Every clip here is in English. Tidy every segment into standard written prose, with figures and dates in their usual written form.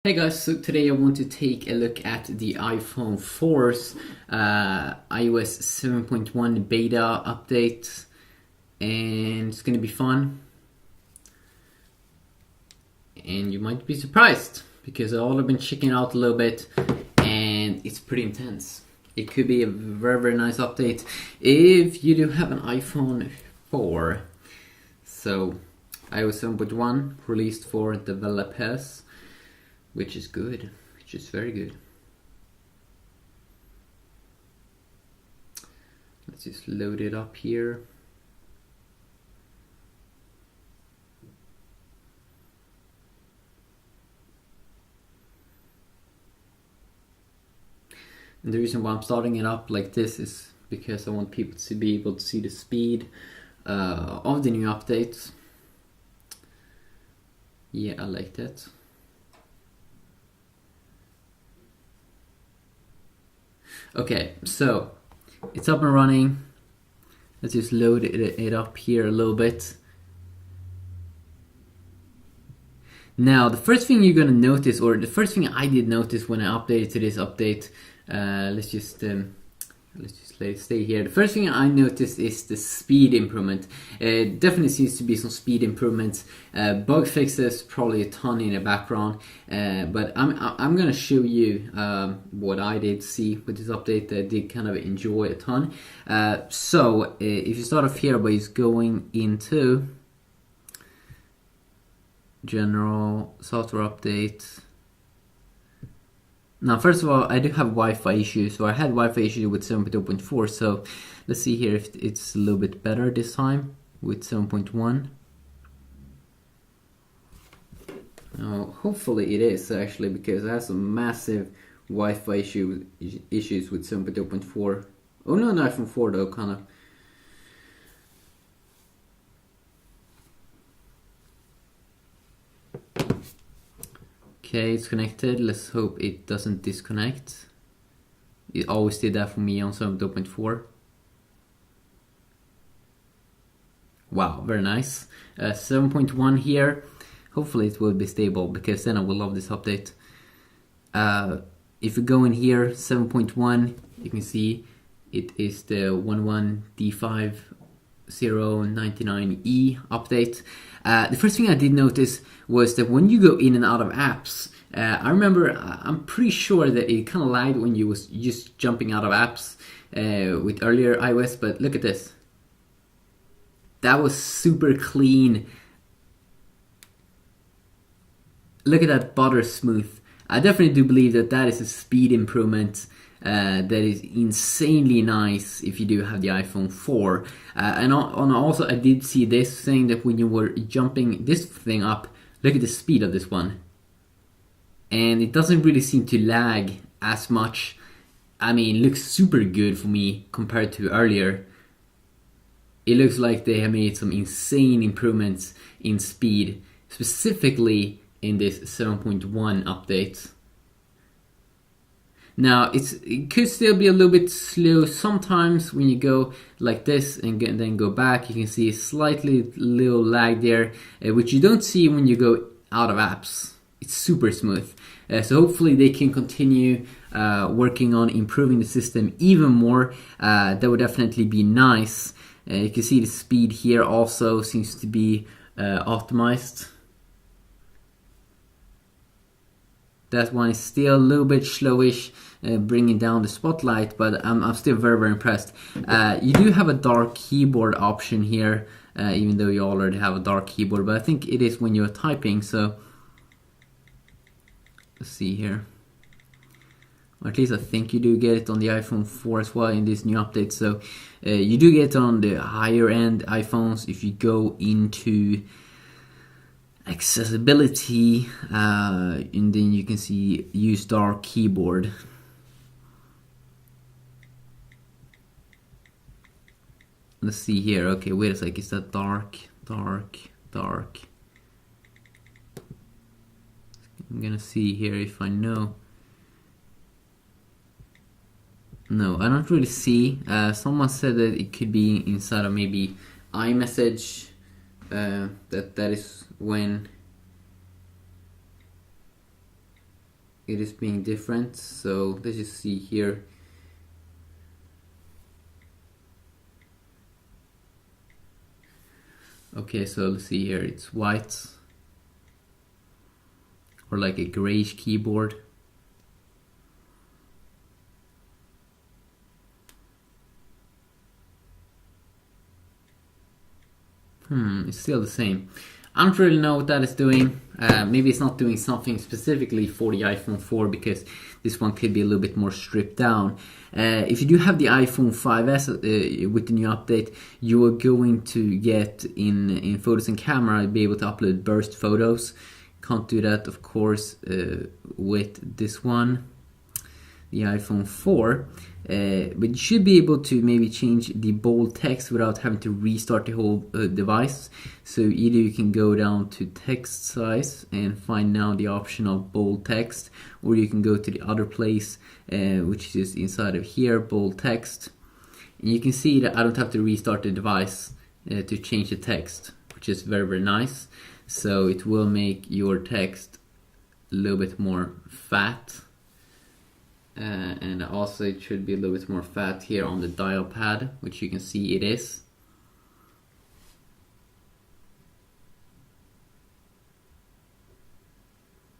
Hey guys, so today I want to take a look at the iPhone 4's iOS 7.1 beta update, and it's gonna be fun. And you might be surprised because I've all been checking out a little bit, and it's pretty intense. It could be a very nice update if you do have an iPhone 4. So iOS 7.1 released for developers, which is good, which is very good. Let's just load it up here. And the reason why I'm starting it up like this is because I want people to be able to see the speed of the new updates. Yeah, I like that. Okay, so it's up and running. Let's just load it up here a little bit. Now, the first thing you're gonna notice, or the first thing I did notice when I updated to this update, let's just let it stay here. The first thing I noticed is the speed improvement. It definitely seems to be some speed improvements. Bug fixes, probably a ton in the background. But I'm gonna show you what I did see with this update that I did kind of enjoy a ton. So if you start off here by just going into general software update. Now, first of all, I do have Wi-Fi issues, so I had Wi-Fi issues with 7.0.4, so let's see here if it's a little bit better this time with 7.1. Hopefully it is actually, because I have some massive Wi-Fi issues with 7.0.4. Oh no, not iPhone 4 though, kind of. Okay, it's connected. Let's hope it doesn't disconnect. It always did that for me on 7.0.4. Wow, very nice. 7.1 here. Hopefully it will be stable, because then I will love this update. If you go in here, 7.1, you can see it is the 11D5099E update. The first thing I did notice was that when you go in and out of apps, I'm pretty sure that it kind of lagged when you was just jumping out of apps with earlier iOS, but look at this. That was super clean. Look at that butter smooth. I definitely do believe that that is a speed improvement that is insanely nice if you do have the iPhone 4. And also I did see this saying that when you were jumping this thing up, look at the speed of this one. And it doesn't really seem to lag as much. I mean, it looks super good for me compared to earlier. It looks like they have made some insane improvements in speed, specifically in this 7.1 update. Now, it could still be a little bit slow sometimes when you go like this and then go back. You can see a slightly little lag there, which you don't see when you go out of apps. It's super smooth. So hopefully they can continue working on improving the system even more. That would definitely be nice. You can see the speed here also seems to be optimized. That one is still a little bit slowish, bringing down the spotlight, but I'm still very impressed. You do have a dark keyboard option here, even though you already have a dark keyboard, but I think it is when you're typing, so let's see here. Or at least I think you do get it on the iPhone 4 as well in this new update, so you do get it on the higher end iPhones if you go into accessibility, and then you can see use dark keyboard. Let's see here. Okay, wait a sec. Is that dark? I'm gonna see here if I know. No, I don't really see. Someone said that it could be inside of maybe iMessage. That is when it is being different. So let's just see here. Okay, so let's see here, it's white or like a grayish keyboard. It's still the same. I don't really know what that is doing. Maybe it's not doing something specifically for the iPhone 4 because this one could be a little bit more stripped down. If you do have the iPhone 5S with the new update, you are going to get in Photos and Camera, be able to upload burst photos. Can't do that, of course, with this one, the iPhone 4. But you should be able to maybe change the bold text without having to restart the whole device. So either you can go down to text size and find now the option of bold text, or you can go to the other place, which is inside of here, bold text. And you can see that I don't have to restart the device to change the text, which is very, very nice. So it will make your text a little bit more fat. And also it should be a little bit more fat here on the dial pad, which you can see it is.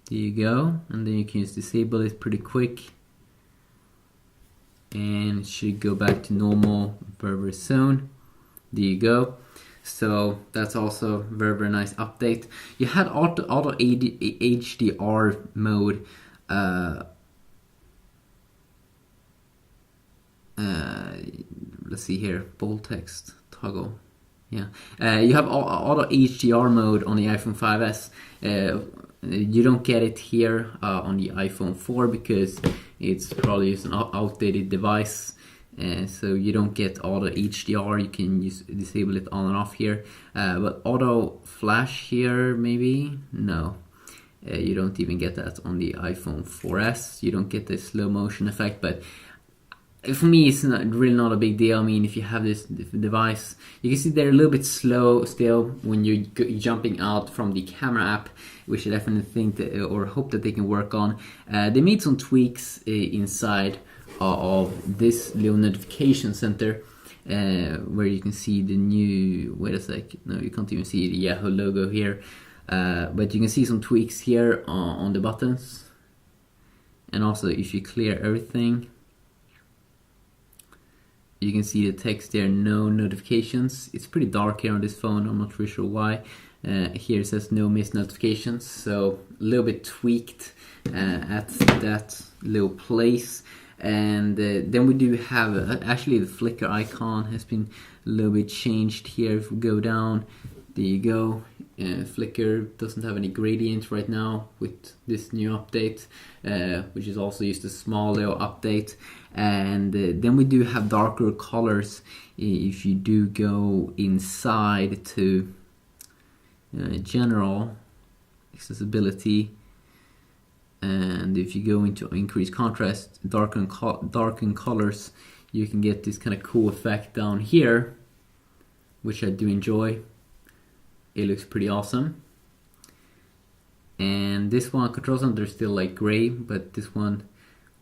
There you go, and then you can just disable it pretty quick, and it should go back to normal very, very soon. There you go. So that's also very, very nice update. You had auto HDR mode. Let's see here, bold text toggle. Yeah, you have auto HDR mode on the iPhone 5S. You don't get it here on the iPhone 4 because it's probably just an outdated device. So you don't get auto HDR. You can disable it on and off here. But auto flash here, maybe? No. You don't even get that on the iPhone 4S. You don't get the slow motion effect, but for me, it's really not a big deal. I mean, if you have this device, you can see they're a little bit slow still when you're jumping out from the camera app, which I definitely think that, or hope that they can work on. They made some tweaks inside of this little notification center, where you can see the new, wait a sec, no, you can't even see the Yahoo logo here, but you can see some tweaks here on the buttons. And also, if you clear everything, you can see the text there, no notifications. It's pretty dark here on this phone, I'm not really sure why. Here it says no missed notifications, so a little bit tweaked at that little place. And then we do have, actually the flicker icon has been a little bit changed here. If we go down, there you go. Flicker doesn't have any gradient right now with this new update, which is also just a small little update. And then we do have darker colors if you do go inside to general accessibility, and if you go into increased contrast, darken colors, you can get this kind of cool effect down here, which I do enjoy. It looks pretty awesome. And this one, control center is still like gray, but this one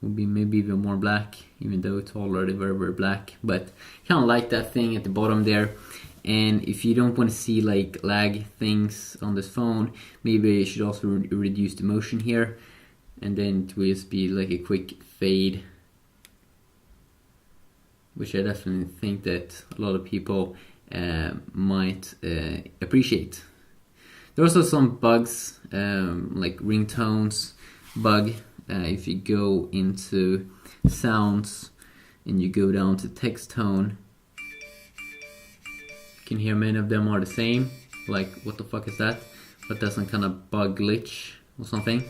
will be maybe even more black, even though it's already very, very black. But kind of like that thing at the bottom there. And if you don't want to see like lag things on this phone, maybe you should also reduce the motion here, and then it will just be like a quick fade, which I definitely think that a lot of people might appreciate. There are also some bugs, like ringtones bug. If you go into sounds and you go down to text tone, you can hear many of them are the same. Like, what the fuck is that? But that's some kind of bug glitch or something.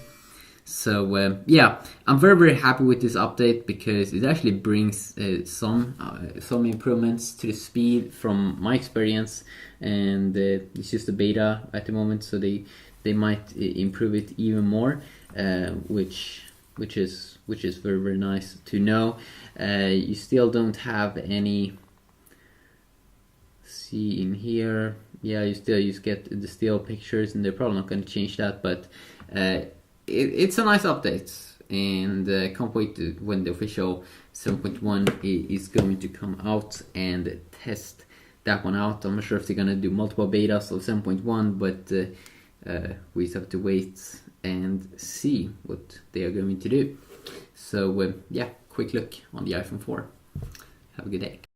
So yeah, I'm very, very happy with this update because it actually brings some improvements to the speed from my experience, and it's just a beta at the moment, so they might improve it even more, which is very, very nice to know. You still don't have any, see in here, yeah, you just get the still pictures, and they're probably not going to change that, but it's a nice update. and can't wait when the official 7.1 is going to come out and test that one out. I'm not sure if they're gonna do multiple betas of 7.1, but we just have to wait and see what they are going to do. So yeah, quick look on the iPhone 4. Have a good day.